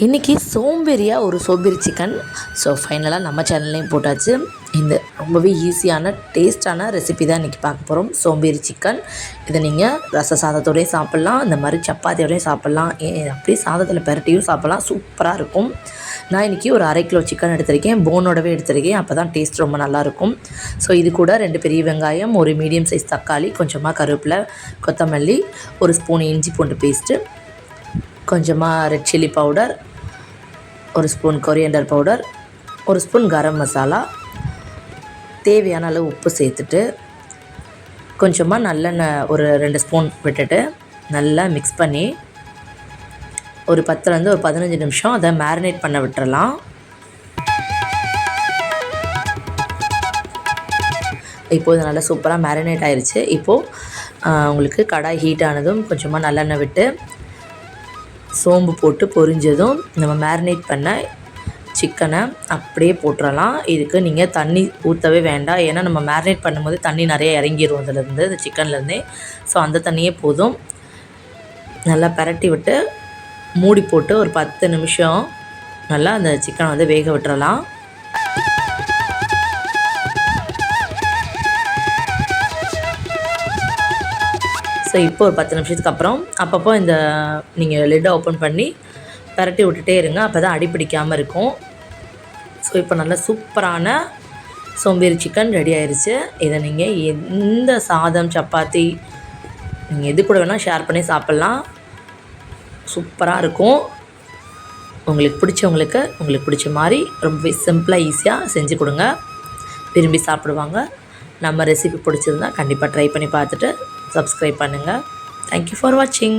இன்றைக்கி சோம்பேறியாக ஒரு சோம்பேறி சிக்கன். ஸோ ஃபைனலாக நம்ம சேனல்லையும் போட்டாச்சு. இந்த ரொம்பவே ஈஸியான டேஸ்டான ரெசிபி தான் இன்றைக்கி பார்க்க போகிறோம். சோம்பேறி சிக்கன். இதை நீங்கள் ரச சாதத்தோடையும் சாப்பிட்லாம், இந்த மாதிரி சப்பாத்தியோடையும் சாப்பிட்லாம், அப்படியே சாதத்தில் பெரட்டியும் சாப்பிட்லாம். சூப்பராக இருக்கும். நான் இன்றைக்கி ஒரு 1/2 கிலோ சிக்கன் எடுத்திருக்கேன். போனோடவே எடுத்திருக்கேன், அப்போ தான் டேஸ்ட் ரொம்ப நல்லாயிருக்கும். ஸோ இது கூட 2 பெரிய வெங்காயம், ஒரு மீடியம் சைஸ் தக்காளி, கொஞ்சமாக கருவேப்பிலை, கொத்தமல்லி, ஒரு ஸ்பூன் இஞ்சி பூண்டு பேஸ்ட்டு, கொஞ்சமாக ரெட் சில்லி பவுடர், ஒரு ஸ்பூன் கொரியண்டர் பவுடர், ஒரு ஸ்பூன் கரம் மசாலா, தேவையான அளவு உப்பு சேர்த்துட்டு கொஞ்சமாக நல்லெண்ணெய் ஒரு 2 ஸ்பூன் விட்டுட்டு நல்லா மிக்ஸ் பண்ணி ஒரு 10லேருந்து ஒரு 15 நிமிஷம் அதை மேரினேட் பண்ண விட்டுறலாம். இப்போது நல்லா சூப்பராக மேரினேட் ஆயிடுச்சு. இப்போது உங்களுக்கு கடாய் ஹீட் ஆனதும் கொஞ்சமாக நல்லெண்ணெய் விட்டு சோம்பு போட்டு பொரிஞ்சதும் நம்ம மேரினேட் பண்ண சிக்கனை அப்படியே போட்டுடலாம். இதுக்கு நீங்கள் தண்ணி ஊற்றவே வேண்டாம், ஏன்னா நம்ம மேரினேட் பண்ணும்போது தண்ணி நிறைய இறங்கிடும் அதுலேருந்து, இந்த சிக்கன்லேருந்தே. ஸோ அந்த தண்ணியே போதும். நல்லா பரட்டி விட்டு மூடி போட்டு ஒரு 10 நிமிஷம் நல்லா அந்த சிக்கனை வந்து வேக விட்டுறலாம். ஸோ இப்போ ஒரு 10 நிமிஷத்துக்கு அப்புறம் அப்பப்போ இந்த நீங்கள் லிட்டை ஓப்பன் பண்ணி பரட்டி விட்டுட்டே இருங்க, அப்போ தான் அடிப்பிடிக்காமல் இருக்கும். ஸோ இப்போ நல்லா சூப்பரான சோம்பேறி சிக்கன் ரெடி ஆயிடுச்சு. இதை நீங்கள் எந்த சாதம், சப்பாத்தி, நீங்கள் எது கூட வேணால் ஷேர் பண்ணி சாப்பிட்லாம். சூப்பராக இருக்கும். உங்களுக்கு பிடிச்சவங்களுக்கு உங்களுக்கு பிடிச்ச மாதிரி ரொம்பவே சிம்பிளாக ஈஸியாக செஞ்சு கொடுங்க, விரும்பி சாப்பிடுவாங்க. நம்ம ரெசிபி பிடிச்சிருந்தா கண்டிப்பாக ட்ரை பண்ணி பார்த்துட்டு சப்ஸ்கிரைப் பண்ணுங்கள். தேங்க்யூ ஃபார் வாட்சிங்.